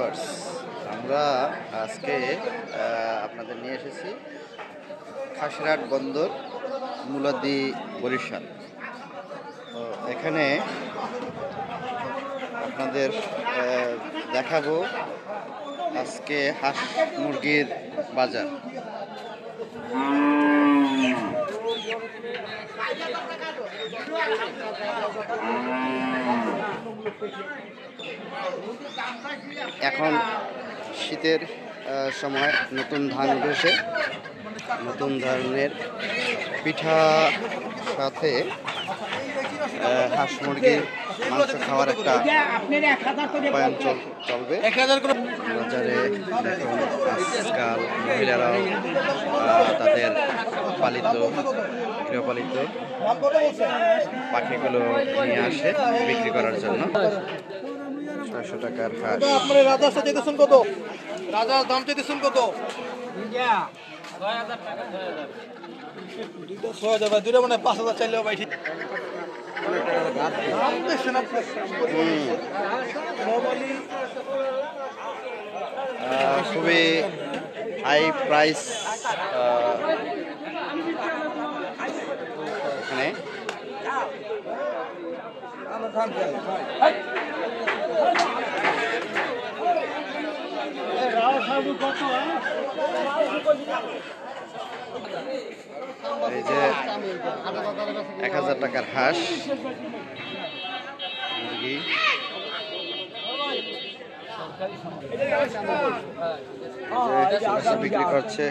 Viewers, আমরা আজকে আপনাদের নিয়ে এসেছি খাসিরহাট বন্দর মুলাদি বরিশাল। তো এখানে আপনাদের দেখাবো আজকে হাঁস মুরগির বাজার। এখন শীতের সময় নতুন ধান উঠেছে, নতুন ধরনের পিঠা সাথে হাঁস মুরগির মাংস খাওয়ার একটা উপায়ন চলবে বাজারে। দেখুন আজকাল মহিলারাও তাদের গৃহপালিত পাখিগুলো নিয়ে আসে বিক্রি করার জন্য। 600 টাকার হাঁস। আপনার রাজার সাথে দেখুন কত, রাজার দাম চাইতেছেন কত? 6000 টাকা। 6000 দুইটা মানে 5000 চাইলেও ভাই ঠিক। খুবই হাই প্রাইস এখানে। এই যে 1000 টাকার হাঁস মুরগি বিক্রি করছে।